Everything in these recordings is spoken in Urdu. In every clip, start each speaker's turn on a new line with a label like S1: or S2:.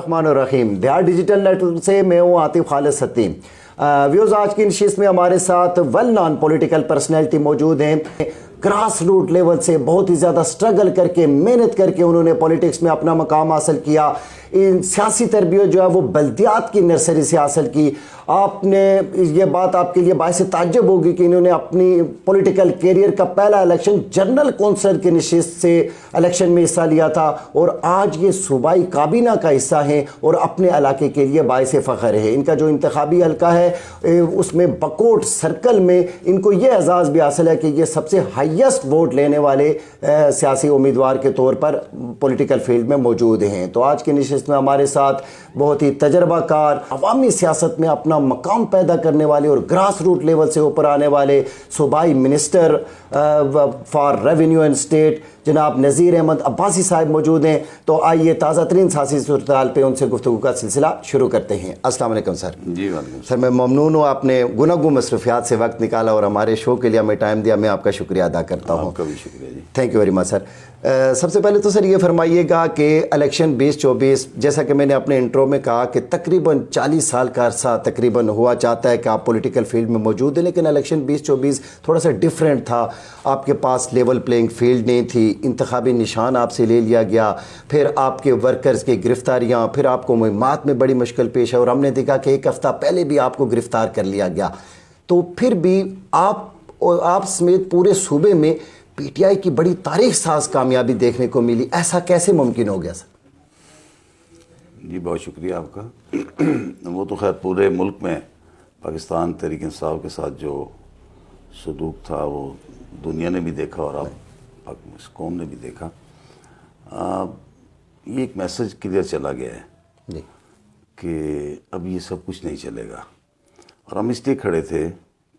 S1: الرحمن الرحیم بہار ڈیجیٹل نیٹورک سے میں ہوں عاطف خالد ستیم. ویوز آج کی نشست میں ہمارے ساتھ ویل نان پولیٹیکل پرسنالٹی موجود ہیں. گراس روٹ لیول سے بہت ہی زیادہ سٹرگل کر کے محنت کر کے انہوں نے پولیٹکس میں اپنا مقام حاصل کیا. سیاسی تربیت جو ہے وہ بلدیات کی نرسری سے حاصل کی. آپ نے یہ بات آپ کے لیے باعث تعجب ہوگی کہ انہوں نے اپنی پولیٹیکل کیریئر کا پہلا الیکشن جنرل کونسل کی نشست سے الیکشن میں حصہ لیا تھا اور آج یہ صوبائی کابینہ کا حصہ ہیں اور اپنے علاقے کے لیے باعث فخر ہے. ان کا جو انتخابی حلقہ ہے اس میں بکوٹ سرکل میں ان کو یہ اعزاز بھی حاصل ہے کہ یہ سب سے ہائیسٹ ووٹ لینے والے سیاسی امیدوار کے طور پر پولیٹیکل فیلڈ میں موجود ہیں. تو آج کی نشست میں ہمارے ساتھ بہت ہی تجربہ کار، عوامی سیاست میں اپنا مقام پیدا کرنے والے اور گراس روٹ لیول سے اوپر آنے والے صوبائی minister for revenue and state جناب نذیر احمد عباسی صاحب موجود ہیں. تو آئیے تازہ ترین سیاسی صورتحال پہ ان سے گفتگو کا سلسلہ شروع کرتے ہیں. السلام علیکم سر.
S2: جی وعلیکم
S1: سر، میں ممنون ہوں آپ نے گناگوں مصروفیات سے وقت نکالا اور ہمارے شو کے لیے ہمیں ٹائم دیا. میں آپ کا شکریہ ادا کرتا ہوں.
S2: آپ کا بھی شکریہ جی.
S1: تھینک یو ویری مچ سر. سب سے پہلے تو سر یہ فرمائیے گا کہ الیکشن 2024 جیسا کہ میں نے اپنے انٹرو میں کہا کہ تقریباً 40 سال کا عرصہ تقریباً ہوا چاہتا ہے کہ آپ پولیٹیکل فیلڈ میں موجود ہیں، لیکن الیکشن 2024 تھوڑا سا ڈیفرنٹ تھا. آپ کے پاس لیول پلینگ فیلڈ نہیں تھی، انتخابی نشان آپ سے لے لیا گیا، پھر آپ کے ورکرز کی گرفتاریاں، پھر آپ کو مہمات میں بڑی مشکل پیش ہے اور ہم نے دیکھا کہ ایک ہفتہ پہلے بھی آپ کو گرفتار کر لیا گیا. تو پھر بھی آپ سمیت پورے صوبے میں پی ٹی آئی کی بڑی تاریخ ساز کامیابی دیکھنے کو ملی. ایسا کیسے ممکن ہو گیا سر؟
S2: جی بہت شکریہ آپ کا. وہ تو خیر پورے ملک میں پاکستان تحریک انصاف کے ساتھ جو سلوک تھا وہ دنیا نے بھی دیکھا اور آپ اس قوم نے بھی دیکھا. یہ ایک میسج کلیئر چلا گیا ہے
S1: جی
S2: کہ اب یہ سب کچھ نہیں چلے گا، اور ہم اس لیے کھڑے تھے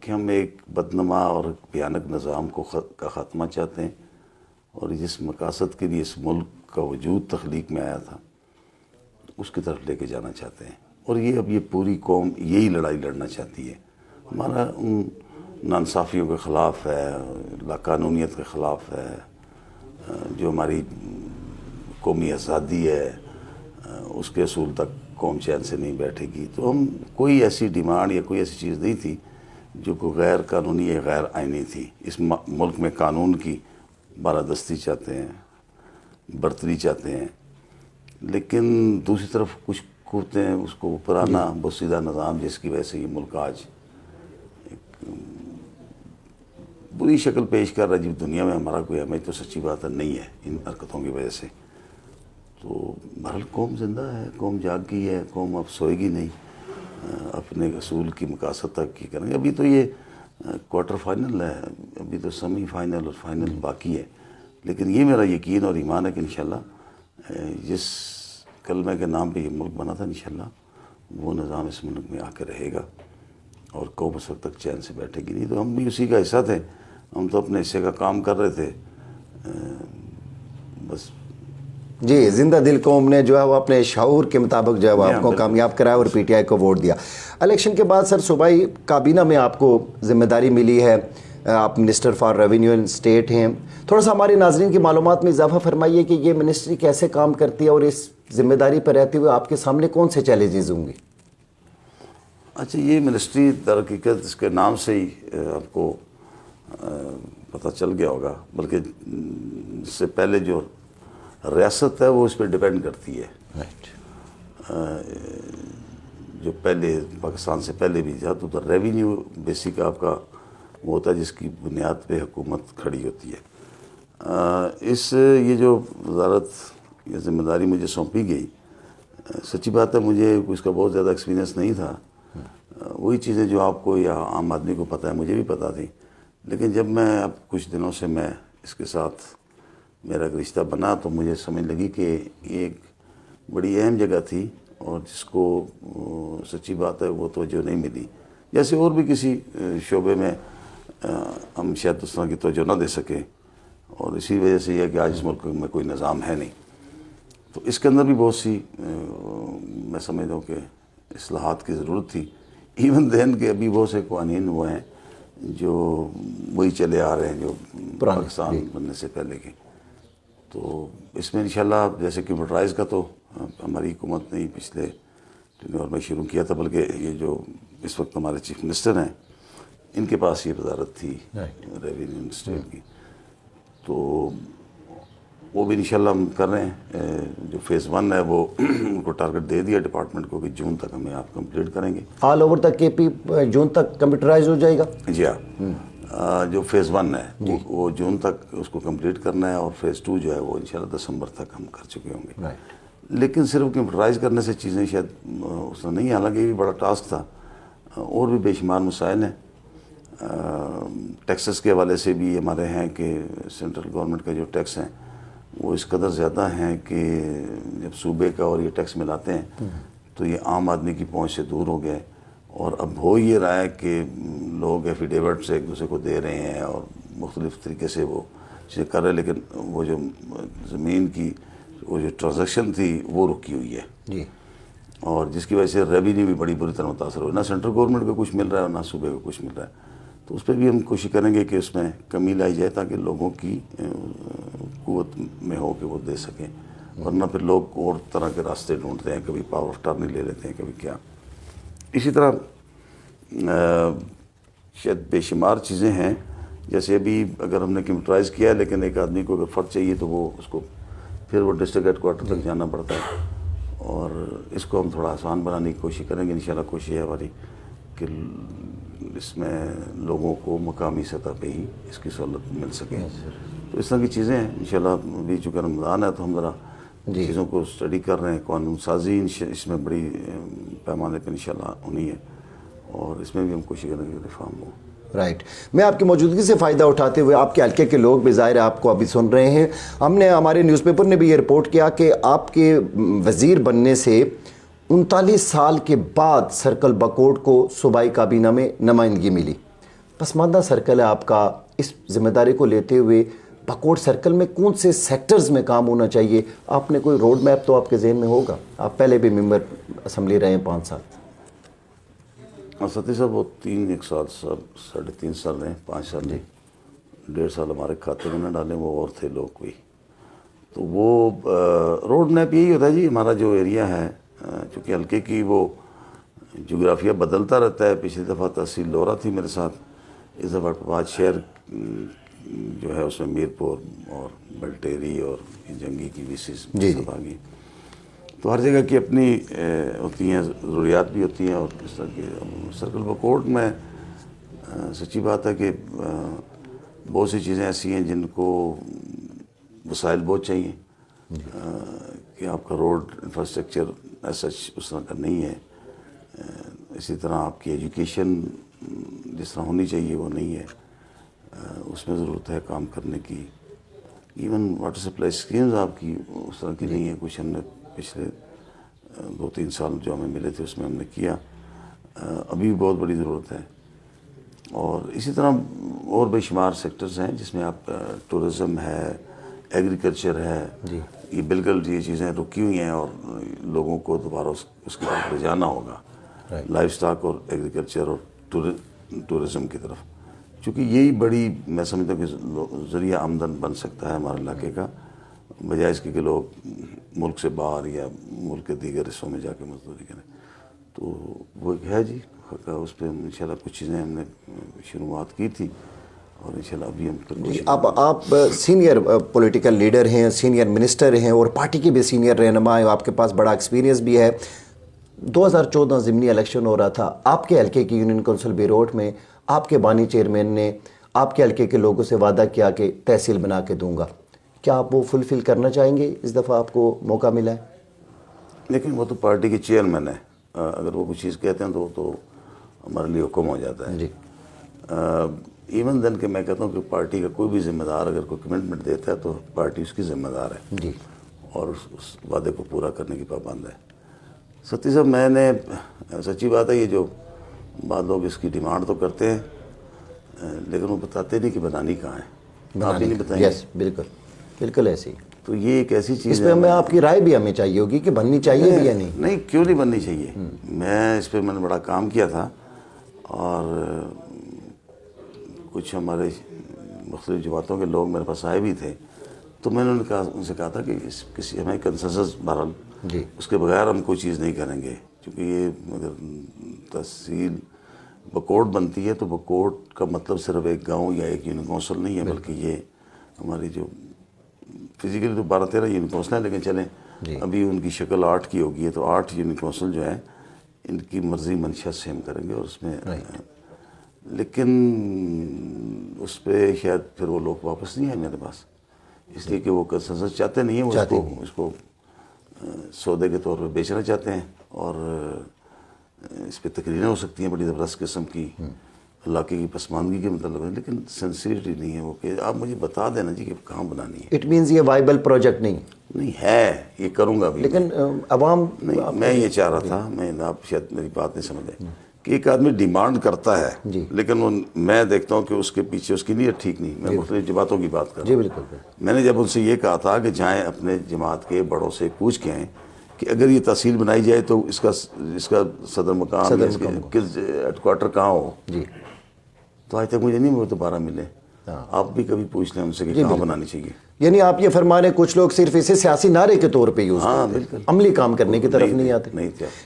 S2: کہ ہم ایک بدنما اور بھیانک نظام کا خاتمہ چاہتے ہیں، اور جس مقاصد کے لیے اس ملک کا وجود تخلیق میں آیا تھا اس کی طرف لے کے جانا چاہتے ہیں. اور اب یہ پوری قوم یہی لڑائی لڑنا چاہتی ہے. ہمارا ان ناانصافیوں کے خلاف ہے، لاقانونیت کے خلاف ہے، جو ہماری قومی آزادی ہے اس کے اصول تک قوم چین سے نہیں بیٹھے گی. تو ہم کوئی ایسی ڈیمانڈ یا کوئی ایسی چیز نہیں تھی جو کوئی غیر قانونی یا غیر آئینی تھی. اس ملک میں قانون کی بالادستی چاہتے ہیں، برتری چاہتے ہیں، لیکن دوسری طرف کچھ قوتیں اس کو اوپر آنا بہت سیدھا نظام جس کی وجہ سے یہ ملک آج ایک بری شکل پیش کر رہا ہے. جب دنیا میں ہمارا کوئی اہمیت تو سچی بات ہے نہیں ہے ان حرکتوں کی وجہ سے. تو بہرحال قوم زندہ ہے، قوم جاگ گئی ہے، قوم اب سوئے گی نہیں، اپنے اصول کی مقاصد تک کی کریں گے. ابھی تو یہ کوارٹر فائنل ہے، ابھی تو سیمی فائنل اور فائنل باقی ہے، لیکن یہ میرا یقین اور ایمان ہے کہ انشاءاللہ جس کلمے کے نام پہ یہ ملک بنا تھا انشاءاللہ وہ نظام اس ملک میں آ کے رہے گا اور قوم اس وقت تک چین سے بیٹھے گی نہیں. تو ہم بھی اسی کا حصہ تھے، ہم تو اپنے حصے کا کام کر رہے تھے بس.
S1: جی، زندہ دل قوم نے جو ہے وہ اپنے شعور کے مطابق جو ہے وہ آپ کو کامیاب کرایا اور پی ٹی آئی کو ووٹ دیا. الیکشن کے بعد سر صوبائی کابینہ میں آپ کو ذمہ داری ملی ہے، آپ minister for revenue and state ہیں. تھوڑا سا ہمارے ناظرین کی معلومات میں اضافہ فرمائیے کہ یہ منسٹری کیسے کام کرتی ہے اور اس ذمہ داری پر رہتے ہوئے آپ کے سامنے کون سے چیلنجز ہوں گے؟
S2: اچھا، یہ منسٹری در حقیقت اس کے نام سے ہی آپ کو پتہ چل گیا ہوگا، بلکہ اس سے پہلے جو ریاست ہے وہ اس پہ ڈیپینڈ کرتی ہے. جو پہلے پاکستان سے پہلے بھی تھا تو ریونیو بیسک آپ کا وہ ہوتا ہے جس کی بنیاد پہ حکومت کھڑی ہوتی ہے. یہ جو وزارت یہ ذمہ داری مجھے سونپی گئی، سچی بات ہے مجھے اس کا بہت زیادہ ایکسپیرینس نہیں تھا. وہی چیزیں جو آپ کو یا عام آدمی کو پتہ ہے مجھے بھی پتہ تھی، لیکن جب میں اب کچھ دنوں سے میں اس کے ساتھ میرا رشتہ بنا تو مجھے سمجھ لگی کہ یہ ایک بڑی اہم جگہ تھی اور جس کو سچی بات ہے وہ توجہ نہیں ملی. جیسے اور بھی کسی شعبے میں ہم شاید اس طرح کی توجہ نہ دے سکیں، اور اسی وجہ سے یہ کہ آج اس ملک میں کوئی نظام ہے نہیں. تو اس کے اندر بھی بہت سی میں سمجھتا ہوں کہ اصلاحات کی ضرورت تھی. ایون دین کہ ابھی بہت سے قوانین ہوئے ہیں جو وہی چلے آ رہے ہیں جو پاکستان بننے سے پہلے کے. تو اس میں انشاءاللہ جیسے کمپیوٹرائز کا تو ہماری حکومت نے پچھلے ٹینیور میں شروع کیا تھا، بلکہ یہ جو اس وقت ہمارے چیف منسٹر ہیں ان کے پاس یہ وزارت تھی ریونیو اسٹیٹ کی، تو وہ بھی انشاءاللہ ہم کر رہے ہیں۔ جو فیز 1 ہے وہ ان کو ٹارگٹ دے دیا ڈپارٹمنٹ کو کہ جون تک ہمیں آپ کمپلیٹ کریں گے۔
S1: آل اوور تک کے پی جون تک کمپیوٹرائز ہو جائے گا؟
S2: جی ہاں، جو فیز 1 ہے وہ جون تک اس کو کمپلیٹ کرنا ہے، اور فیز 2 جو ہے وہ انشاءاللہ دسمبر تک ہم کر چکے ہوں گے۔ لیکن صرف کمپیوٹرائز کرنے سے چیزیں شاید اس میں نہیں، حالانکہ یہ بھی بڑا ٹاسک تھا، اور بھی بے شمار مسائل ہیں۔ ٹیکسز کے حوالے سے بھی ہمارے ہیں کہ سینٹرل گورنمنٹ کا جو ٹیکس ہیں وہ اس قدر زیادہ ہیں کہ جب صوبے کا اور یہ ٹیکس ملاتے ہیں تو یہ عام آدمی کی پہنچ سے دور ہو گئے، اور اب ہو یہ رہا ہے کہ لوگ ایفیڈیوٹ سے ایک دوسرے کو دے رہے ہیں اور مختلف طریقے سے وہ چیزیں کر رہے ہیں، لیکن وہ جو زمین کی وہ جو ٹرانزیکشن تھی وہ رکی ہوئی ہے
S1: جی،
S2: اور جس کی وجہ سے ریونیو بھی بڑی بری طرح متاثر ہو، نہ سینٹرل گورنمنٹ کو کچھ مل رہا ہے نہ صوبے کو کچھ مل رہا ہے۔ تو اس پہ بھی ہم کوشش کریں گے کہ اس میں کمی لائی جائے تاکہ لوگوں کی قوت میں ہو کہ وہ دے سکیں، ورنہ پھر لوگ اور طرح کے راستے ڈھونڈتے ہیں، کبھی پاور آف ٹرنی لے لیتے ہیں، کبھی کیا۔ اسی طرح شاید بے شمار چیزیں ہیں، جیسے ابھی اگر ہم نے کمپیوٹرائز کیا ہے لیکن ایک آدمی کو اگر فرد چاہیے تو وہ اس کو پھر وہ ڈسٹرکٹ ہیڈ کوارٹر تک جانا پڑتا ہے، اور اس کو ہم تھوڑا آسان بنانے کی کوشش کریں گے۔ انشاءاللہ کوشش ہے ہماری کہ اس میں لوگوں کو مقامی سطح پہ ہی اس کی سہولت مل سکے۔ تو اس طرح کی چیزیں ہیں انشاءاللہ۔ ابھی چونکہ رمضان ہے تو ہم ذرا چیزوں کو اسٹڈی کر رہے ہیں، قانون سازی اس میں بڑی پیمانے پہ انشاءاللہ ہونی ہے، اور اس میں بھی ہم کوشش کریں گے ریفارم ہو۔
S1: رائٹ، میں آپ کی موجودگی سے فائدہ اٹھاتے ہوئے آپ کے حلقے کے لوگ بھی ظاہر آپ کو ابھی سن رہے ہیں، ہم نے ہمارے نیوز پیپر نے بھی یہ رپورٹ کیا کہ آپ کے وزیر بننے سے 39 سال کے بعد سرکل بکوٹ کو صوبائی کابینہ میں نمائندگی ملی۔ پسماندہ سرکل ہے آپ کا، اس ذمہ داری کو لیتے ہوئے بکوٹ سرکل میں کون سے سیکٹرز میں کام ہونا چاہیے؟ آپ نے کوئی روڈ میپ تو آپ کے ذہن میں ہوگا، آپ پہلے بھی ممبر اسمبلی رہے ہیں 5 سال۔
S2: ستی صاحب وہ 1 سال 3.5 سال رہے، 5 سال نہیں، 1.5 سال ہمارے کھاتے میں نہ ڈالیں، وہ اور تھے لوگ کوئی۔ تو وہ روڈ میپ یہی ہوتا ہے جی، ہمارا جو ایریا ہے، چونکہ حلقے کی وہ جغرافیہ بدلتا رہتا ہے۔ پچھلی دفعہ تحصیل لورا تھی میرے ساتھ، اس دفعہ 5 شہر جو ہے اس میں میرپور اور بلٹیری اور جنگی کی وی سی سب آ گئی۔ تو ہر جگہ کی اپنی ہوتی ہیں، ضروریات بھی ہوتی ہیں، اور اس طرح کی سرکل بکوٹ میں سچی بات ہے کہ بہت سی چیزیں ایسی ہیں جن کو وسائل بہت چاہیے، کہ آپ کا روڈ انفراسٹرکچر ایسا اس طرح کا نہیں ہے۔ اسی طرح آپ کی ایجوکیشن جس طرح ہونی چاہیے وہ نہیں ہے، اس میں ضرورت ہے کام کرنے کی۔ ایون واٹر سپلائی اسکیمز آپ کی اس طرح کی نہیں ہے، کچھ ہم نے پچھلے 2-3 سال جو ہمیں ملے تھے اس میں ہم نے کیا، ابھی بہت بڑی ضرورت ہے۔ اور اسی طرح اور بے شمار سیکٹرز ہیں جس میں آپ ٹورزم ہے، ایگریکلچر ہے، یہ بالکل یہ چیزیں رکی ہوئی ہیں اور لوگوں کو دوبارہ اس کی طرف لے جانا ہوگا، لائف سٹاک اور ایگریکلچر اور ٹورزم کی طرف، چونکہ یہی بڑی میں سمجھتا ہوں کہ ذریعہ آمدن بن سکتا ہے ہمارے علاقے کا، بجائے اس کے کہ لوگ ملک سے باہر یا ملک کے دیگر حصوں میں جا کے مزدوری کریں۔ تو وہ ایک ہے جی، اس پہ انشاءاللہ کچھ چیزیں ہم نے شروعات کی تھی، اور انشاءاللہ ابھی ہم
S1: آپ سینئر پولیٹیکل لیڈر ہیں، سینئر منسٹر ہیں، اور پارٹی کے بھی سینئر رہنما ہیں، آپ کے پاس بڑا ایکسپیرینس بھی ہے۔ 2014 ضمنی الیکشن ہو رہا تھا، آپ کے حلقے کی یونین کونسل بیروٹ میں آپ کے بانی چیئرمین نے آپ کے حلقے کے لوگوں سے وعدہ کیا کہ تحصیل بنا کے دوں گا، کیا آپ وہ فلفل کرنا چاہیں گے؟ اس دفعہ آپ کو موقع ملا ہے۔
S2: لیکن وہ تو پارٹی کے چیئرمین ہے، اگر وہ کچھ چیز کہتے ہیں تو ہمارے لیے حکم ہو جاتا ہے۔
S1: جی،
S2: ایون دن کہ میں کہتا ہوں کہ پارٹی کا کوئی بھی ذمہ دار اگر کوئی کمٹمنٹ دیتا ہے تو پارٹی اس کی ذمہ دار ہے
S1: جی،
S2: اور اس وعدے کو پورا کرنے کی پابند ہے۔ ستی صاحب، میں نے سچی بات ہے، یہ جو بعض لوگ اس کی ڈیمانڈ تو کرتے ہیں لیکن وہ بتاتے نہیں کہ بنانی کہاں ہے، آپ ہی نہیں بتائیں گے۔
S1: یس، بالکل ایسی۔
S2: تو یہ ایک ایسی چیز
S1: اس پہ ہمیں آپ کی رائے بھی ہمیں چاہیے ہوگی کہ بننی چاہیے بھی یا نہیں۔
S2: نہیں، کیوں نہیں بننی چاہیے؟ میں اس پہ میں نے بڑا کام کیا تھا، اور کچھ ہمارے مختلف جماعتوں کے لوگ میرے پاس آئے بھی تھے، تو میں نے ان سے کہا تھا کہ کسی ہمیں کنسنسس بہرحال
S1: جی
S2: اس کے بغیر ہم کوئی چیز نہیں کریں گے، کیونکہ یہ اگر تحصیل بکوٹ بنتی ہے تو بکوٹ کا مطلب صرف ایک گاؤں یا ایک یونین کونسل نہیں ہے، بلکہ یہ ہماری جو فزیکلی تو 12-13 یونین کونسل ہیں، لیکن چلیں ابھی ان کی شکل 8 کی ہوگی ہے، تو 8 یونین کونسل جو ہیں ان کی مرضی منشا سے ہم کریں گے، اور اس میں لیکن اس پہ شاید پھر وہ لوگ واپس نہیں آئے میرے پاس، اس لیے کہ وہ کنسنسس چاہتے نہیں ہیں، وہ اس کو سودے کے طور پہ بیچنا چاہتے ہیں، اور اس پہ تقریریں ہو سکتی ہیں بڑی زبردست قسم کی علاقے کی پسماندگی کے متعلق، لیکن سنسیریٹی نہیں ہے وہ کہ آپ مجھے بتا دینا جی کہ کہاں بنانی ہے.
S1: اٹ مینز یہ وائبل پروجیکٹ نہیں
S2: ہے، یہ کروں گا بھی،
S1: لیکن عوام
S2: نہیں میں یہ چاہ رہا تھا، میں آپ شاید میری بات نہیں سمجھے کہ ایک آدمی ڈیمانڈ کرتا ہے لیکن میں دیکھتا ہوں کہ اس کے پیچھے اس کی نیت ٹھیک نہیں. میں مختلف جماعتوں کی بات کر رہا ہوں.
S1: بالکل.
S2: میں نے جب ان سے یہ کہا تھا کہ جائیں اپنے جماعت کے بڑوں سے پوچھ کے آئیں کہ اگر یہ تحصیل بنائی جائے تو اس کا صدر مقام کس ہیڈ کوارٹر کہاں ہو، تو آج تک مجھے نہیں دوبارہ ملے. آپ بھی کبھی پوچھ لیں ان سے کہ کہاں بنانی چاہیے.
S1: یعنی آپ یہ فرما رہے ہیں کچھ لوگ صرف اسے سیاسی نعرے کے طور پہ یوز کرتے ہیں، عملی کام کرنے کی طرف نہیں آتے.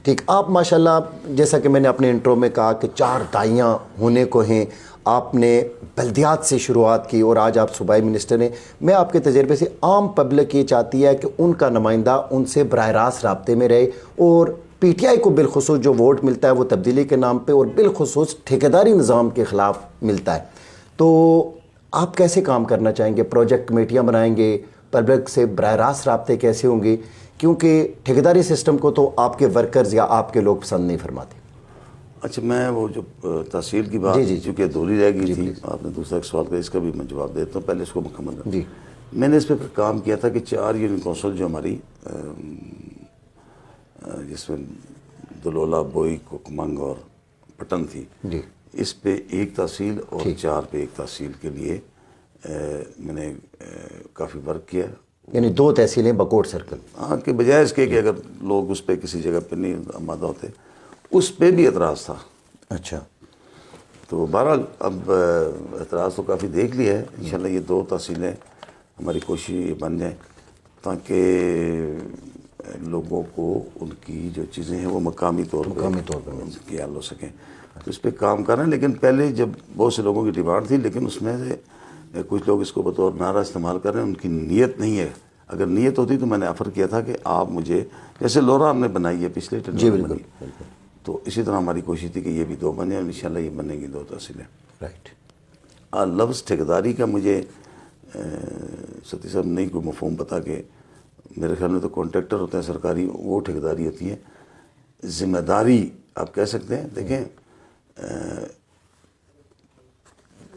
S1: ٹھیک، آپ ماشاءاللہ جیسا کہ میں نے اپنے انٹرو میں کہا کہ 4 دہائیاں ہونے کو ہیں، آپ نے بلدیات سے شروعات کی اور آج آپ صوبائی منسٹر ہیں. میں آپ کے تجربے سے عام پبلک یہ چاہتی ہے کہ ان کا نمائندہ ان سے براہ راست رابطے میں رہے، اور پی ٹی آئی کو بالخصوص جو ووٹ ملتا ہے وہ تبدیلی کے نام پہ اور بالخصوص ٹھیکیداری نظام کے خلاف ملتا ہے. تو آپ کیسے کام کرنا چاہیں گے؟ پروجیکٹ کمیٹیاں بنائیں گے؟ پبلک سے براہ راست رابطے کیسے ہوں گے؟ کیونکہ ٹھیکیداری سسٹم کو تو آپ کے ورکرز یا آپ کے لوگ پسند نہیں فرماتے.
S2: اچھا، میں وہ جو تحصیل کی بات چونکہ ادھوری رہ گئی تھی، آپ نے دوسرا ایک سوال کیا، اس کا بھی میں جواب دیتا ہوں، پہلے اس کو مکمل کرتا ہوں. میں نے اس پہ کام کیا تھا کہ 4 یونین کونسل جو ہماری جس میں دلولا، بوئی، کوکمنگ اور پٹن تھی، اس پہ ایک تحصیل اور 4 پہ ایک تحصیل کے لیے میں نے کافی ورک کیا.
S1: یعنی 2 تحصیلیں بکوٹ سرکل.
S2: ہاں، کہ بجائے اس کے کہ اگر لوگ اس پہ کسی جگہ پہ نہیں آمادہ ہوتے، اس پہ بھی اعتراض تھا.
S1: اچھا.
S2: تو بہرحال اب اعتراض تو کافی دیکھ لیا ہے. انشاءاللہ یہ 2 تحصیلیں ہماری کوشش یہ بن جائیں تاکہ لوگوں کو ان کی جو چیزیں ہیں وہ مقامی طور پر حل ہو سکیں. تو اس پہ کام کر رہے ہیں، لیکن پہلے جب بہت سے لوگوں کی ڈیمانڈ تھی، لیکن اس میں سے کچھ لوگ اس کو بطور نعرہ استعمال کر رہے ہیں، ان کی نیت نہیں ہے. اگر نیت ہوتی تو میں نے آفر کیا تھا کہ آپ مجھے، جیسے لورا ہم نے بنائی ہے پچھلے ٹرم میں بنی، تو اسی طرح ہماری کوشش تھی کہ یہ بھی 2 بنے، اور انشاءاللہ یہ بنیں گی 2 تحصیلیں.
S1: رائٹ.
S2: لفظ ٹھیکیداری کا مجھے ستی صاحب نہیں کوئی مفہوم پتا، کہ میرے خیال میں تو کانٹریکٹر ہوتے ہیں سرکاری، وہ ٹھیکیداری ہوتی ہے. ذمہ داری آپ کہہ سکتے ہیں. دیکھیں،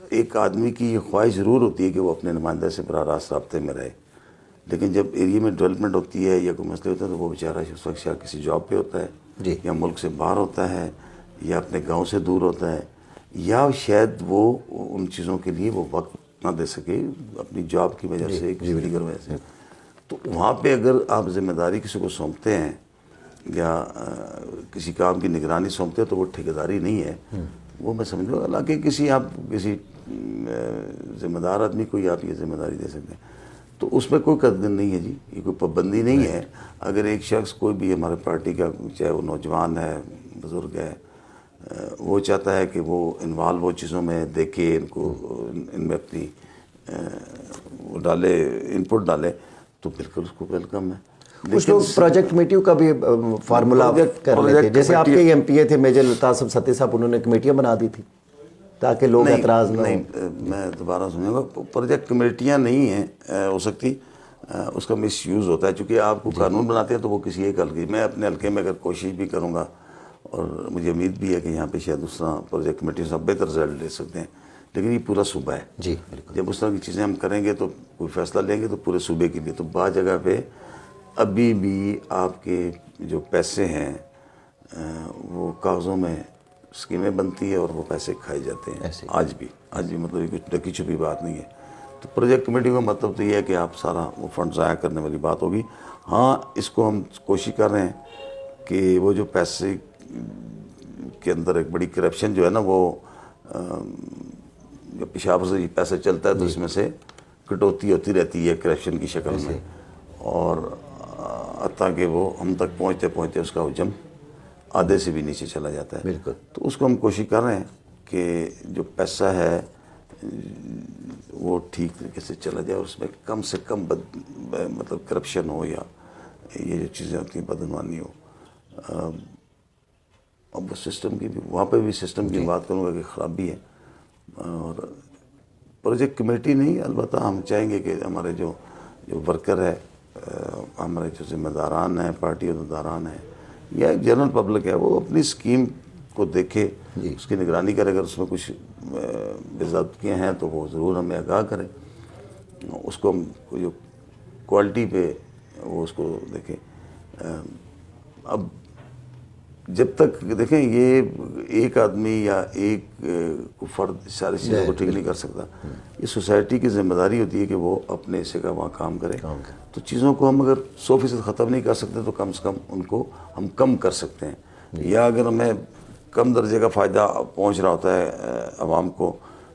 S2: ایک آدمی کی یہ خواہش ضرور ہوتی ہے کہ وہ اپنے نمائندے سے براہ راست رابطے میں رہے، لیکن جب ایریا میں ڈیولپمنٹ ہوتی ہے یا کوئی مسئلے ہوتے ہیں تو وہ بیچارہ اس وقت شاید کسی جاب پہ ہوتا ہے، یا ملک سے باہر ہوتا ہے، یا اپنے گاؤں سے دور ہوتا ہے، یا شاید وہ ان چیزوں کے لیے وہ وقت نہ دے سکے اپنی جاب کی وجہ سے، کسی دیگر وجہ سے. تو وہاں پہ اگر آپ ذمہ داری کسی کو سونپتے ہیں یا کسی کام کی نگرانی سونپتے ہیں تو وہ ٹھیکیداری نہیں ہے. وہ میں سمجھ لوں، حالانکہ آپ کسی ذمہ دار آدمی کو آپ یہ ذمہ داری دے سکتے ہیں، تو اس میں کوئی قدر نہیں ہے جی، یہ کوئی پابندی نہیں ہے. اگر ایک شخص کوئی بھی ہمارے پارٹی کا، چاہے وہ نوجوان ہے، بزرگ ہے، وہ چاہتا ہے کہ وہ انوالو ہو چیزوں میں، دیکھے ان کو، ان میں اپنی وہ ڈالے، ان پٹ ڈالے، تو بالکل اس کو ویلکم ہے.
S1: کچھ لوگ پروجیکٹ کمیٹیوں کا بھی فارمولا کر لیتے، جیسے آپ کے ایم پی اے تھے میجر الطاف ستی صاحب، انہوں نے کمیٹیاں بنا دی تھی تاکہ لوگ اعتراض نہ ہوں.
S2: میں دوبارہ سنوں گا، پروجیکٹ کمیٹیاں نہیں ہیں ہو سکتی، اس کا مس یوز ہوتا ہے. چونکہ آپ کو قانون بناتے ہیں تو وہ کسی ایک حلقے، میں اپنے حلقے میں اگر کوشش بھی کروں گا، اور مجھے امید بھی ہے کہ یہاں پہ شاید دوسرا پروجیکٹ کمیٹی سے بہتر رزلٹ لے سکتے ہیں، لیکن یہ پورا صوبہ ہے.
S1: جی بالکل.
S2: جب اس طرح کی چیزیں ہم کریں گے تو کوئی فیصلہ لیں گے تو پورے صوبے کے لیے. تو بعض جگہ پہ ابھی بھی آپ کے جو پیسے ہیں وہ کاغذوں میں اسکیمیں بنتی ہے اور وہ پیسے کھائے جاتے ہیں آج بھی مطلب یہ کچھ ڈکی چھپی بات نہیں ہے. تو پروجیکٹ کمیٹی کا مطلب تو یہ ہے کہ آپ سارا وہ فنڈ ضائع کرنے والی بات ہوگی. ہاں، اس کو ہم کوشش کر رہے ہیں کہ وہ جو پیسے کے اندر ایک بڑی کرپشن جو ہے نا، وہ پیشاب سے پیسہ چلتا ہے تو اس میں سے کٹوتی ہوتی رہتی ہے کرپشن کی شکل میں، اور حتیٰ کہ وہ ہم تک پہنچتے پہنچتے اس کا حجم آدھے سے بھی نیچے چلا جاتا ہے۔
S1: بالکل۔
S2: تو اس کو ہم کوشش کر رہے ہیں کہ جو پیسہ ہے وہ ٹھیک طریقے سے چلا جائے، اور اس میں کم سے کم مطلب کرپشن ہو یا یہ جو چیزیں ہوتی ہیں بدعنوانی ہو۔ اب وہ سسٹم کی بھی، وہاں پہ بھی سسٹم کی بات کروں گا کہ خرابی ہے، اور پروجیکٹ کمیٹی نہیں، البتہ ہم چاہیں گے کہ ہمارے جو ورکر ہے، ہمارے جو ذمہ داران ہیں، پارٹی عہدیداران ہیں یا ایک جنرل پبلک ہے، وہ اپنی اسکیم کو دیکھے، اس کی نگرانی کرے، اگر اس میں کچھ بے ضابطگیاں ہیں تو وہ ضرور ہمیں آگاہ کرے، اس کو ہم جو کوالٹی پہ وہ اس کو دیکھیں۔ اب جب تک دیکھیں یہ ایک آدمی یا ایک فرد ساری چیزوں کو ٹھیک نہیں کر سکتا، یہ سوسائٹی کی ذمہ داری ہوتی ہے کہ وہ اپنے حصے کا وہاں کام کرے۔ تو چیزوں کو ہم اگر 100% ختم نہیں کر سکتے تو کم سے کم ان کو ہم کم کر سکتے ہیں، یا اگر ہمیں کم درجے کا فائدہ پہنچ رہا ہوتا ہے عوام کو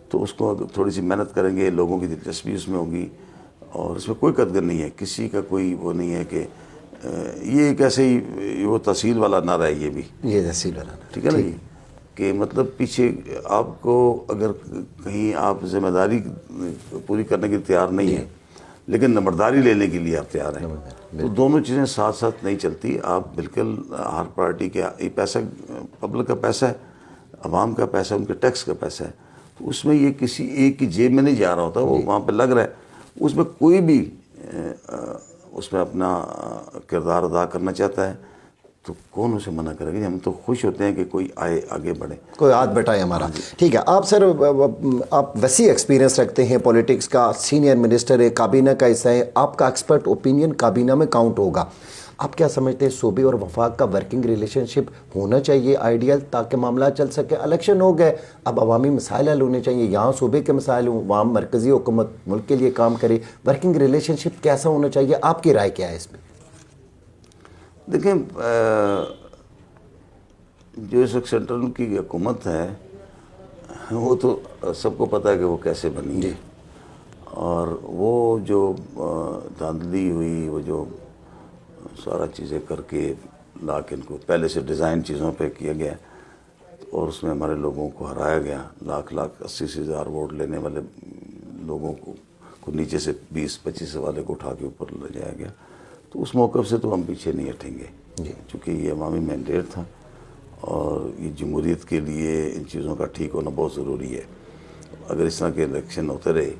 S2: تو اس کو تھوڑی سی محنت کریں گے، لوگوں کی دلچسپی اس میں ہوگی، اور اس میں کوئی قدر نہیں ہے، کسی کا کوئی وہ نہیں ہے کہ یہ ایک ایسے ہی وہ تحصیل والا نہ رہے، یہ بھی
S1: یہ تحصیل والا
S2: ٹھیک ہے نا جی، کہ مطلب پیچھے آپ کو اگر کہیں آپ ذمہ داری پوری کرنے کی تیار نہیں ہیں لیکن نمبرداری لینے کے لیے آپ تیار ہیں، تو دونوں چیزیں ساتھ ساتھ نہیں چلتی۔ آپ بالکل ہر پارٹی کے، یہ پیسہ پبلک کا پیسہ ہے، عوام کا پیسہ، ان کے ٹیکس کا پیسہ ہے، تو اس میں یہ کسی ایک کی جیب میں نہیں جا رہا ہوتا، وہ وہاں پہ لگ رہا ہے، اس میں کوئی بھی اس میں اپنا کردار ادا کرنا چاہتا ہے تو کون اسے منع کرے گا؟ ہم تو خوش ہوتے ہیں کہ کوئی آئے، آگے بڑھے،
S1: کوئی ہاتھ بٹائے ہمارا۔ ٹھیک ہے، آپ سر آپ وسیع ایکسپیرینس رکھتے ہیں پولیٹکس کا، سینئر منسٹر ہے، کابینہ کا حصہ ہے، آپ کا ایکسپرٹ اوپینین کابینہ میں کاؤنٹ ہوگا۔ آپ کیا سمجھتے ہیں صوبے اور وفاق کا ورکنگ ریلیشن شپ ہونا چاہیے آئیڈیل، تاکہ معاملہ چل سکے؟ الیکشن ہو گئے، اب عوامی مسائل حل ہونے چاہیے، یہاں صوبے کے مسائل ہوں، وہاں مرکزی حکومت ملک کے لیے کام کرے، ورکنگ ریلیشن شپ کیسا ہونا چاہیے؟ آپ کی رائے کیا ہے اس میں؟
S2: دیکھیں جو اس وقت سینٹرل کی حکومت ہے وہ تو سب کو پتہ ہے کہ وہ کیسے بنی ہے، اور وہ جو دھاندلی ہوئی، وہ جو سارا چیزیں کر کے لا کے ان کو پہلے سے ڈیزائن چیزوں پہ کیا گیا، اور اس میں ہمارے لوگوں کو ہرایا گیا، لاکھ 80 ہزار ووٹ لینے والے لوگوں کو نیچے سے 20-25 والے کو اٹھا کے اوپر لے جایا گیا۔ تو اس موقف سے تو ہم پیچھے نہیں ہٹیں گے، چونکہ یہ عوامی مینڈیٹ تھا، اور یہ جمہوریت کے لیے ان چیزوں کا ٹھیک ہونا بہت ضروری ہے۔ اگر اس طرح کے الیکشن ہوتے رہے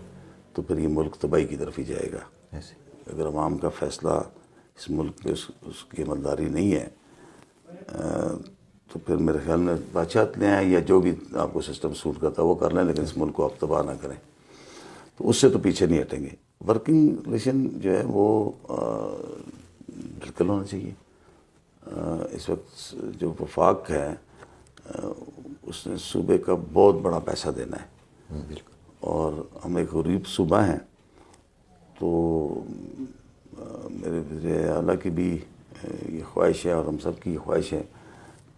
S2: تو پھر یہ ملک تباہی کی طرف ہی جائے گا۔ اگر عوام کا فیصلہ اس ملک پہ اس کی عملداری نہیں ہے تو پھر میرے خیال میں بادشاہت لے آئیں یا جو بھی آپ کو سسٹم سوٹ کرتا ہے وہ کر لیں، لیکن اس ملک کو آپ تباہ نہ کریں، تو اس سے تو پیچھے نہیں ہٹیں گے۔ ورکنگ ریلیشن جو ہے وہ بالکل ہونا چاہیے۔ اس وقت جو وفاق ہے اس نے صوبے کا بہت بڑا پیسہ دینا ہے، اور ہم ایک غریب صوبہ ہیں، تو میرے وزیر اعلیٰ کی بھی یہ خواہش ہے اور ہم سب کی یہ خواہش ہے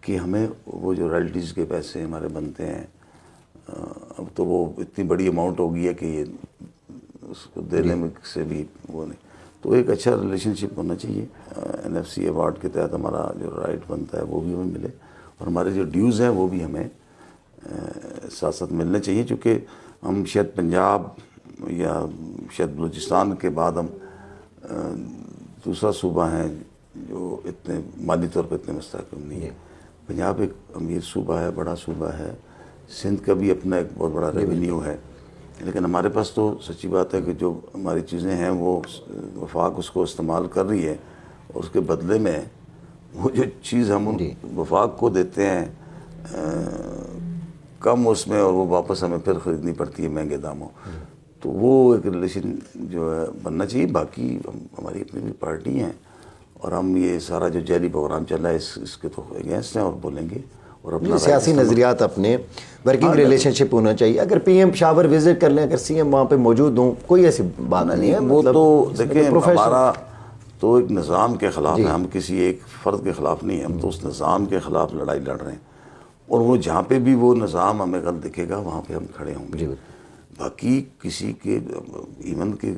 S2: کہ ہمیں وہ جو رائلٹیز کے پیسے ہمارے بنتے ہیں، اب تو وہ اتنی بڑی اماؤنٹ ہو گئی ہے کہ یہ اس کو دینے میں سے بھی وہ نہیں، تو ایک اچھا ریلیشن شپ ہونا چاہیے۔ NFC ایوارڈ کے تحت ہمارا جو رائٹ بنتا ہے وہ بھی ہمیں ملے، اور ہمارے جو ڈیوز ہیں وہ بھی ہمیں ساتھ ساتھ ملنے چاہیے، چونکہ ہم شاید پنجاب یا شاید بلوچستان کے بعد ہم دوسرا صوبہ ہیں جو اتنے مالی طور پہ اتنے مستحکم نہیں ہے۔ پنجاب ایک امیر صوبہ ہے، بڑا صوبہ ہے، سندھ کا بھی اپنا ایک بہت بڑا ریونیو ہے، لیکن ہمارے پاس تو سچی بات ہے کہ جو ہماری چیزیں ہیں وہ وفاق اس کو استعمال کر رہی ہے، اور اس کے بدلے میں وہ جو چیز ہم وفاق کو دیتے ہیں کم اس میں، اور وہ واپس ہمیں پھر خریدنی پڑتی ہے مہنگے داموں، تو وہ ایک ریلیشن جو ہے بننا چاہیے۔ باقی ہماری اپنی بھی پارٹی ہیں، اور ہم یہ سارا جو جعلی پروگرام چل رہا ہے اس کے تو اگینسٹ ہیں، اور بولیں گے، اور اپنا
S1: سیاسی نظریات اپنے، ورکنگ ریلیشن شپ ہونا چاہیے۔ اگر PM پشاور وزٹ کر لیں، اگر CM وہاں پہ موجود ہوں، کوئی ایسی بات نہیں ہے۔
S2: وہ تو دیکھیں ہمارا تو ایک نظام کے خلاف ہے، ہم کسی ایک فرد کے خلاف نہیں ہیں، ہم تو اس نظام کے خلاف لڑائی لڑ رہے ہیں، اور وہ جہاں پہ بھی وہ نظام ہمیں غلط دکھے گا وہاں پہ ہم کھڑے ہوں گے۔ باقی کسی کے ایون کہ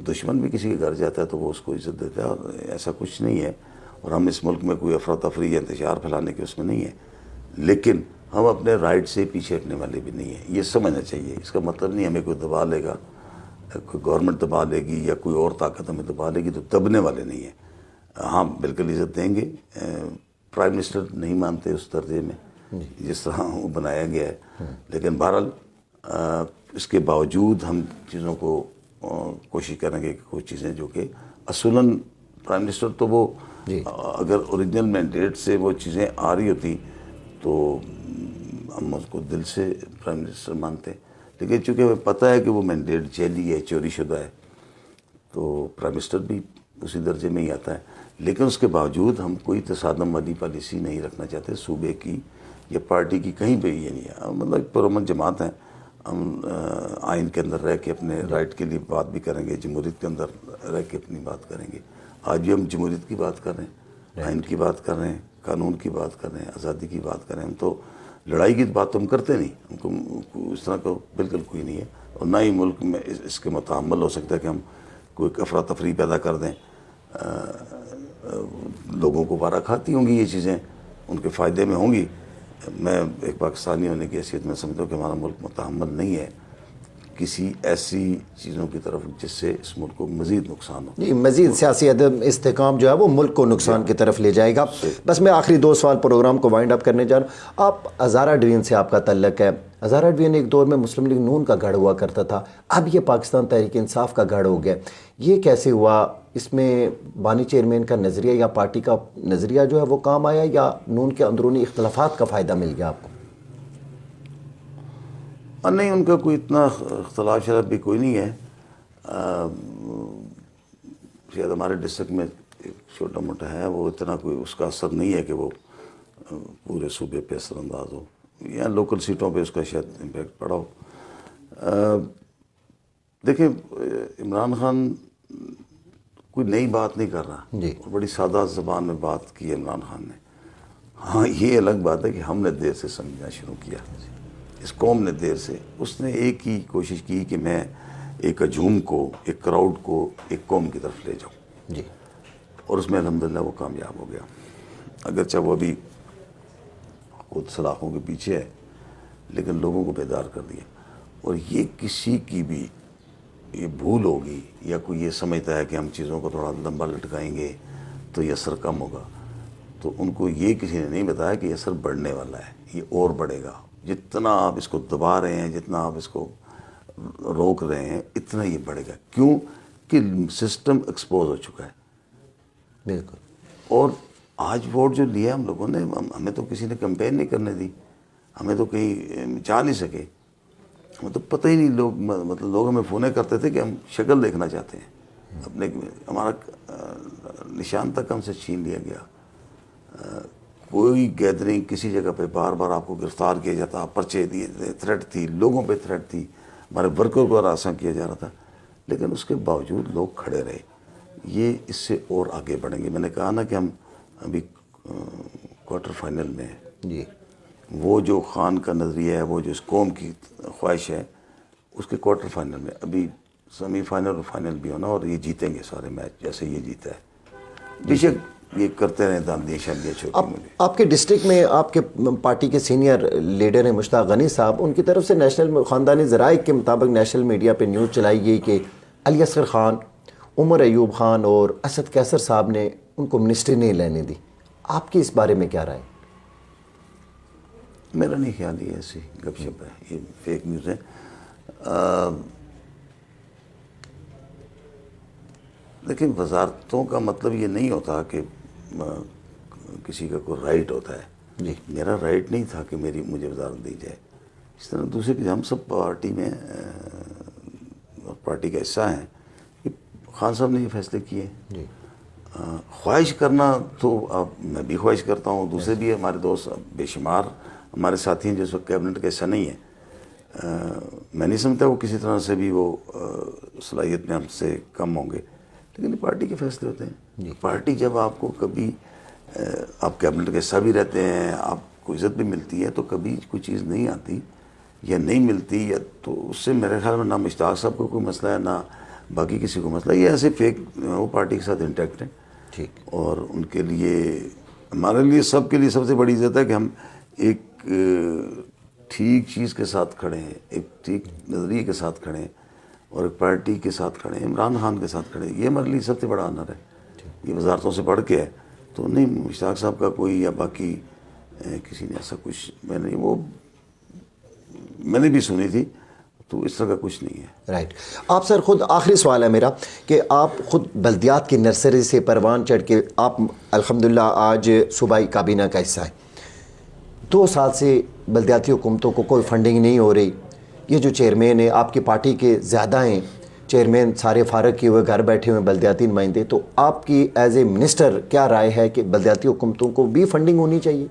S2: دشمن بھی کسی کے گھر جاتا ہے تو وہ اس کو عزت دیتا ہے، اور ایسا کچھ نہیں ہے. اور ہم اس ملک میں کوئی افراتفری یا انتشار پھیلانے کے اس میں نہیں ہے، لیکن ہم اپنے رائٹ سے پیچھے ہٹنے والے بھی نہیں ہیں. یہ سمجھنا چاہیے. اس کا مطلب نہیں ہمیں کوئی دبا لے گا، کوئی گورنمنٹ دبا لے گی یا کوئی اور طاقت ہمیں دبا لے گی تو دبنے والے نہیں ہیں. ہاں بالکل عزت دیں گے. پرائم منسٹر نہیں مانتے اس درجے میں جس طرح وہ بنایا گیا ہے، لیکن بہرحال اس کے باوجود ہم چیزوں کو کوشش کریں گے کہ کچھ چیزیں جو کہ اصولاً پرائم منسٹر تو وہ اگر اوریجنل مینڈیٹ سے وہ چیزیں آ رہی ہوتی تو ہم اس کو دل سے پرائم منسٹر مانتے ہیں، لیکن چونکہ ہمیں پتہ ہے کہ وہ مینڈیٹ جعلی ہے، چوری شدہ ہے، تو پرائم منسٹر بھی اسی درجے میں ہی آتا ہے. لیکن اس کے باوجود ہم کوئی تصادم والی پالیسی نہیں رکھنا چاہتے صوبے کی یا پارٹی کی، کہیں پہ یہ نہیں ہے. مطلب پرامن جماعت ہیں، ہم آئین کے اندر رہ کے اپنے رائٹ کے لیے بات بھی کریں گے، جمہوریت کے اندر رہ کے اپنی بات کریں گے. آج بھی ہم جمہوریت کی بات کر رہے ہیں، آئین کی بات کر رہے ہیں، قانون کی بات کر رہے ہیں، آزادی کی بات کر رہے ہیں. ہم تو لڑائی کی بات تو ہم کرتے نہیں، ہم کو اس طرح کا بالکل کوئی نہیں ہے، اور نہ ہی ملک میں اس کے متحمل ہو سکتا ہے کہ ہم کوئی افراتفری پیدا کر دیں. لوگوں کو بارہ کھاتی ہوں گی یہ چیزیں، ان کے فائدے میں ہوں گی. میں ایک پاکستانی ہونے کی حیثیت میں سمجھتا ہوں کہ ہمارا ملک متحمل نہیں ہے کسی ایسی چیزوں کی طرف جس سے اس ملک کو مزید نقصان ہو.
S1: جی، مزید سیاسی عدم استحکام جو ہے وہ ملک کو نقصان کی طرف لے جائے گا. بس میں آخری 2 سوال پروگرام کو وائنڈ اپ کرنے جا رہا ہوں. آپ ہزارہ ڈویژن سے آپ کا تعلق ہے. ہزارہ ڈویژن ایک دور میں مسلم لیگ نون کا گڑھ ہوا کرتا تھا، اب یہ پاکستان تحریک انصاف کا گڑھ ہو گیا. یہ کیسے ہوا؟ اس میں بانی چیئرمین کا نظریہ یا پارٹی کا نظریہ جو ہے وہ کام آیا، یا نون کے اندرونی اختلافات کا فائدہ مل گیا آپ کو؟
S2: نہیں، ان کا کوئی اتنا اختلاف شرف بھی کوئی نہیں ہے. شاید ہمارے ڈسٹرکٹ میں ایک چھوٹا موٹا ہے، وہ اتنا کوئی اس کا اثر نہیں ہے کہ وہ پورے صوبے پہ اثر انداز ہو، یا لوکل سیٹوں پہ اس کا شاید امپیکٹ پڑا ہو. دیکھیں، عمران خان کوئی نئی بات نہیں کر رہا، اور بڑی سادہ زبان میں بات کی ہے عمران خان نے. ہاں یہ الگ بات ہے کہ ہم نے دیر سے سمجھنا شروع کیا، اس قوم نے دیر سے. اس نے ایک ہی کوشش کی کہ میں ایک ہجوم کو، ایک کراؤڈ کو ایک قوم کی طرف لے جاؤں، اور اس میں الحمدللہ وہ کامیاب ہو گیا. اگرچہ وہ ابھی خود سلاخوں کے پیچھے ہے، لیکن لوگوں کو بیدار کر دیا. اور یہ کسی کی بھی یہ بھول ہوگی یا کوئی یہ سمجھتا ہے کہ ہم چیزوں کو تھوڑا لمبا لٹکائیں گے تو یہ اثر کم ہوگا، تو ان کو یہ کسی نے نہیں بتایا کہ یہ اثر بڑھنے والا ہے، یہ اور بڑھے گا. جتنا آپ اس کو دبا رہے ہیں، جتنا آپ اس کو روک رہے ہیں، اتنا یہ بڑھے گا. کیوں کہ سسٹم ایکسپوز ہو چکا ہے.
S1: بالکل.
S2: اور آج ووٹ جو لیا ہم لوگوں نے، ہمیں تو کسی نے کمپین نہیں کرنے دی، ہمیں تو کہیں جا نہیں سکے، ہمیں تو پتہ ہی نہیں. مطلب لوگ ہمیں فونیں کرتے تھے کہ ہم شکل دیکھنا چاہتے ہیں اپنے، ہمارا نشان تک ہم سے چھین لیا گیا. کوئی گیدرنگ کسی جگہ پہ بار بار آپ کو گرفتار کیا جاتا، پرچے دیے، تھریٹ تھی، لوگوں پہ تھریٹ تھی، ہمارے ورکر کو ہراساں کیا جا رہا تھا. لیکن اس کے باوجود لوگ کھڑے رہے. یہ اس سے اور آگے بڑھیں گے. میں نے کہا نا کہ ہم ابھی کوارٹر فائنل میں ہیں. وہ جو خان کا نظریہ ہے، وہ جو اس قوم کی خواہش ہے، اس کے کوارٹر فائنل میں، ابھی سیمی فائنل اور فائنل بھی ہونا، اور یہ جیتیں گے سارے میچ جیسے یہ جیتا ہے. بے شک یہ کرتے رہے داندیاں شاندیاں چھوٹی موٹی.
S1: آپ کے ڈسٹرکٹ میں آپ کے پارٹی کے سینئر لیڈر ہیں مشتاق غنی صاحب، ان کی طرف سے نیشنل خاندانی ذرائع کے مطابق نیشنل میڈیا پہ نیوز چلائی گئی کہ علی اصغر خان، عمر ایوب خان اور اسد کیسر صاحب نے ان کو منسٹری نہیں لینے دی. آپ کی اس بارے میں کیا رائے؟
S2: میرا نہیں خیال یہ ایسی گپ شپ ہے، یہ فیک نیوز ہے. لیکن وزارتوں کا مطلب یہ نہیں ہوتا کہ کسی کا کوئی رائٹ ہوتا ہے. میرا رائٹ نہیں تھا کہ مجھے وزارت دی جائے. اس طرح دوسرے کہ ہم سب پارٹی میں پارٹی کا حصہ ہیں. خان صاحب نے یہ فیصلے کیے. خواہش کرنا تو اب میں بھی خواہش کرتا ہوں، دوسرے بھی ہمارے دوست بے شمار ہمارے ساتھی ہیں جس وقت کیبنٹ کا حصہ نہیں ہے. میں نہیں سمجھتا وہ کسی طرح سے بھی وہ صلاحیت میں ہم سے کم ہوں گے، لیکن پارٹی کے فیصلے ہوتے ہیں. پارٹی جب آپ کو کبھی آپ کیبنٹ کا حصہ بھی رہتے ہیں، آپ کو عزت بھی ملتی ہے، تو کبھی کوئی چیز نہیں آتی یا نہیں ملتی یا تو اس سے میرے خیال میں نہ مشتاق صاحب کو کوئی مسئلہ ہے نہ باقی کسی کو مسئلہ ہے. یہ ایسے فیک وہ پارٹی کے ساتھ انٹیکٹ ہیں
S1: ٹھیک.
S2: اور ان کے لیے ہمارے لیے سب کے لیے سب سے بڑی عزت ہے کہ ہم ایک ٹھیک چیز کے ساتھ کھڑے ہیں, ایک ٹھیک نظریے کے ساتھ کھڑے ہیں اور ایک پارٹی کے ساتھ کھڑے ہیں, عمران خان کے ساتھ کھڑے ہیں. یہ ہمارے لیے سب سے بڑا آنر ہے. یہ وزارتوں سے بڑھ کے ہے. تو نہیں مشتاق صاحب کا کوئی یا باقی کسی نے ایسا کچھ میں نے بھی سنی تھی, تو اس طرح کا کچھ نہیں ہے.
S1: رائٹ. آپ سر خود آخری سوال ہے میرا کہ آپ خود بلدیات کی نرسری سے پروان چڑھ کے آپ الحمدللہ آج صوبائی کابینہ کا حصہ ہے. 2 سال سے بلدیاتی حکومتوں کو کوئی فنڈنگ نہیں ہو رہی. یہ جو چیئرمین ہیں آپ کی پارٹی کے زیادہ ہیں, چیئرمین سارے فارغ کیے ہوئے گھر بیٹھے ہوئے بلدیاتی نمائندے, تو آپ کی ایز اے منسٹر کیا رائے ہے کہ بلدیاتی حکومتوں کو بھی فنڈنگ ہونی چاہیے؟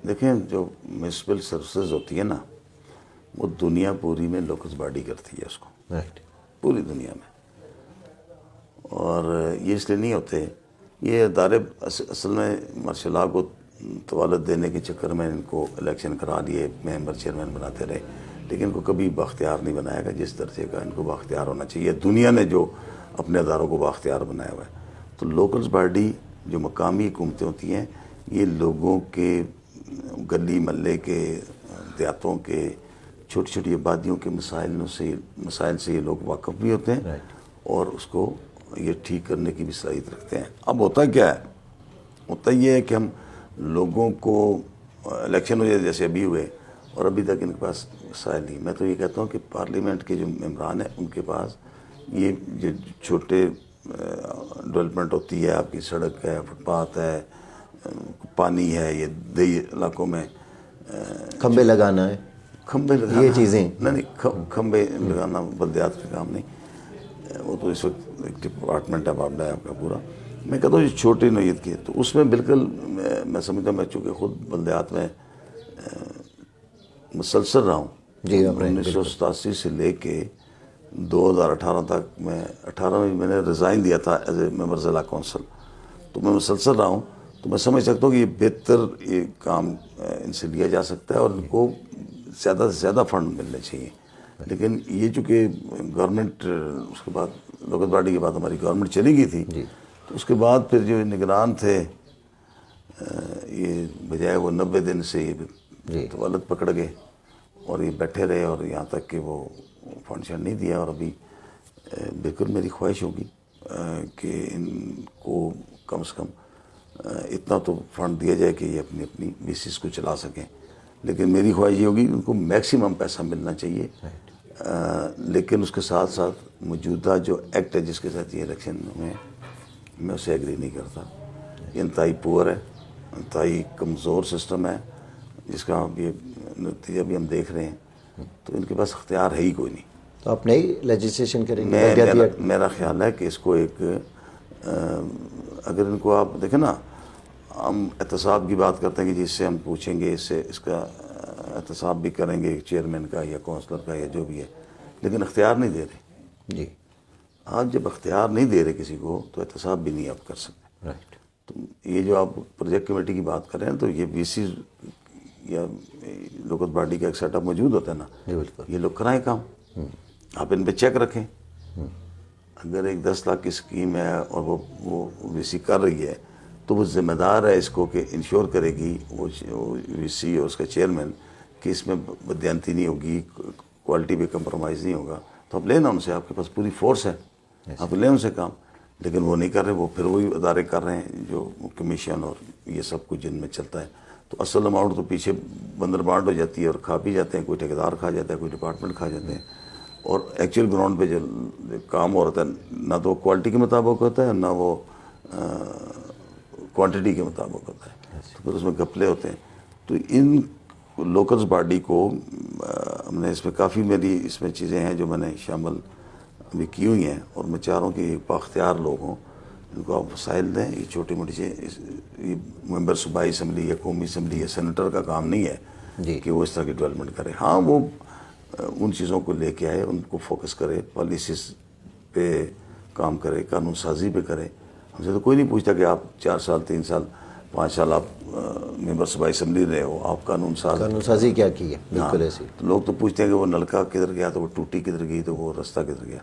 S2: دیکھیں جو میونسپل سروسز ہوتی ہے نا وہ دنیا پوری میں لوکل باڈی کرتی ہے اس کو,
S1: رائٹ.
S2: پوری دنیا میں. اور یہ اس لیے نہیں ہوتے, یہ ادارے اصل میں مارشاء اللہ کو طوالت دینے کے چکر میں ان کو الیکشن کرا لیے, ممبر چیئرمین بناتے رہے, لیکن ان کو کبھی بااختیار نہیں بنایا گا جس درجے کا ان کو بااختیار ہونا چاہیے. دنیا نے جو اپنے اداروں کو بااختیار بنایا ہوا ہے. تو لوکلز باڈی جو مقامی حکومتیں ہوتی ہیں یہ لوگوں کے گلی محلے کے دیہاتوں کے چھوٹی چھوٹی آبادیوں کے مسائل سے یہ لوگ واقف بھی ہوتے ہیں اور اس کو یہ ٹھیک کرنے کی بھی صلاحیت رکھتے ہیں. اب ہوتا کیا ہے, ہوتا یہ ہے کہ ہم لوگوں کو الیکشن ہو جائے جیسے ابھی ہوئے اور ابھی تک ان کے پاس وسائل نہیں. میں تو یہ کہتا ہوں کہ پارلیمنٹ کے جو ممبران ہیں ان کے پاس یہ جو چھوٹے ڈیولپمنٹ ہوتی ہے, آپ کی سڑک ہے, فٹ پاتھ ہے, پانی ہے, یہ دیہی علاقوں میں
S1: کھمبے لگانا ہے,
S2: کھمبے لگانا,
S1: یہ چیزیں
S2: نہیں کھمبے لگانا بلدیات کا کام نہیں, وہ تو اس وقت ایک ڈپارٹمنٹ ہے معاملہ ہے آپ کا پورا. میں کہتا ہوں یہ چھوٹی نوعیت کی ہے تو اس میں بالکل میں سمجھتا ہوں, میں چونکہ خود بلدیات میں مسلسل رہا ہوں,
S1: جی
S2: 1987 سے لے کے 2018 تک, میں 18 میں نے ریزائن دیا تھا ایز اے ممبر ضلع کونسل, تو میں مسلسل رہا ہوں. تو میں سمجھ سکتا ہوں کہ یہ بہتر یہ کام ان سے لیا جا سکتا ہے اور ان کو زیادہ سے زیادہ فنڈ ملنے چاہیے. لیکن یہ چونکہ گورنمنٹ اس کے بعد لوکل باڈی کے بعد ہماری گورنمنٹ چلی گئی تھی, تو اس کے بعد پھر جو نگران تھے یہ بجائے وہ 90 دن سے یہ طوالت پکڑ گئے اور یہ بیٹھے رہے اور یہاں تک کہ وہ فنڈ شنڈ نہیں دیا. اور ابھی بالکل میری خواہش ہوگی کہ ان کو کم سے کم اتنا تو فنڈ دیا جائے کہ یہ اپنی اپنی بیسس کو چلا سکیں. لیکن میری خواہش یہ ہوگی ان کو میکسیمم پیسہ ملنا چاہیے. لیکن اس کے ساتھ ساتھ موجودہ جو ایکٹ ہے جس کے ساتھ یہ الیکشن میں اسے ایگری نہیں کرتا. یہ انتہائی پور ہے, انتہائی کمزور سسٹم ہے جس کا یہ نتیجہ بھی ہم دیکھ رہے ہیں. تو ان کے پاس اختیار ہے ہی کوئی نہیں.
S1: تو آپ نئی لیجسلیشن کریں گے؟
S2: میرا خیال ہے کہ اس کو ایک اگر ان کو آپ دیکھیں نا, ہم احتساب کی بات کرتے ہیں کہ جس سے ہم پوچھیں گے اس کا احتساب بھی کریں گے چیئرمین کا یا کونسلر کا یا جو بھی ہے, لیکن اختیار نہیں دے رہے.
S1: جی
S2: آپ جب اختیار نہیں دے رہے کسی کو تو احتساب بھی نہیں آپ کر سکتے.
S1: رائٹ.
S2: تو یہ جو آپ پروجیکٹ کمیٹی کی بات کر رہے ہیں تو یہ وی سی یا لوکل باڈی کا ایک سیٹ اپ موجود ہوتا ہے نا, یہ لوگ کرائیں کام, آپ ان پہ چیک رکھیں. اگر ایک 10 لاکھ کی اسکیم ہے اور وہ وی سی کر رہی ہے تو وہ ذمہ دار ہے اس کو کہ انشور کرے گی وہ وی سی اور اس کا چیئرمین کہ اس میں بددیانتی نہیں ہوگی, کوالٹی پہ کمپرومائز نہیں ہوگا. تو آپ لینا ان سے, آپ کے پاس پوری فورس ہے, آپ لیں ان سے کام. لیکن وہ نہیں کر رہے, وہ پھر وہی ادارے کر رہے ہیں جو کمیشن اور یہ سب کچھ جن میں چلتا ہے. تو اصل اماؤنٹ تو پیچھے بندر بانٹ ہو جاتی ہے اور کھا بھی جاتے ہیں, کوئی ٹھیکیدار کھا جاتا ہے, کوئی ڈپارٹمنٹ کھا جاتے ہیں. اور ایکچوئل گراؤنڈ پہ جو کام ہو رہا ہے نہ تو کوالٹی کے مطابق ہوتا ہے نہ وہ کوانٹٹی کے مطابق ہوتا ہے, تو پھر اس میں گھپلے ہوتے ہیں. تو ان لوکلز باڈی کو ہم نے اس میں کافی میری اس میں چیزیں ہیں جو میں نے شامل ابھی کی ہوئی ہیں, اور میں چاہ رہا ہوں کہ بااختیار لوگ ہوں, ان کو آپ وسائل دیں. یہ چھوٹی موٹی یہ ممبر صوبائی اسمبلی یا قومی اسمبلی یا سینیٹر کا کام نہیں ہے کہ وہ اس طرح کی ڈیولپمنٹ کرے. ہاں وہ ان چیزوں کو لے کے آئے, ان کو فوکس کرے, پالیسیز پہ کام کرے, قانون سازی پہ کرے. ہم سے تو کوئی نہیں پوچھتا کہ آپ 4 سال 3 سال 5 سال آپ ممبر صوبائی اسمبلی رہے ہو, آپ قانون
S1: سازی کیا کی ہے, بالکل ایسی.
S2: تو لوگ تو پوچھتے ہیں کہ وہ نلکا کدھر گیا, تو وہ ٹوٹی کدھر گئی, تو وہ رستہ کدھر گیا.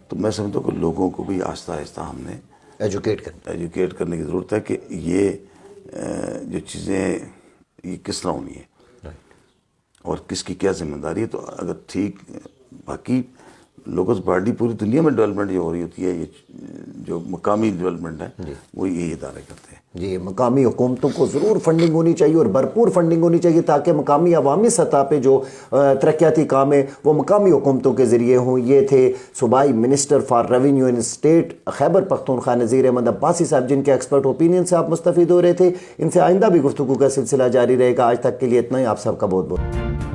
S2: تو میں سمجھتا ہوں کہ لوگوں کو بھی آہستہ آہستہ ہم نے ایجوکیٹ کرنے کی ضرورت ہے کہ یہ جو چیزیں یہ کس طرح ہونی ہے اور کس کی کیا ذمہ داری ہے. تو اگر ٹھیک, باقی لوکل باڈی پوری دنیا میں ڈیولپمنٹ جو ہو رہی ہوتی ہے, یہ جو مقامی ڈیولپمنٹ ہے وہ یہ ادارے کرتے ہیں.
S1: جی, مقامی حکومتوں کو ضرور فنڈنگ ہونی چاہیے اور بھرپور فنڈنگ ہونی چاہیے تاکہ مقامی عوامی سطح پہ جو ترقیاتی کام ہیں وہ مقامی حکومتوں کے ذریعے ہوں. یہ تھے صوبائی minister for revenue in state Khyber Pakhtunkhwa Nazir Ahmed Abbasi sahib, جن کے ایکسپرٹ اوپینین سے آپ مستفید ہو رہے تھے. ان سے آئندہ بھی گفتگو کا سلسلہ جاری رہے گا. آج تک کے لیے اتنا ہی. آپ سب کا بہت بہت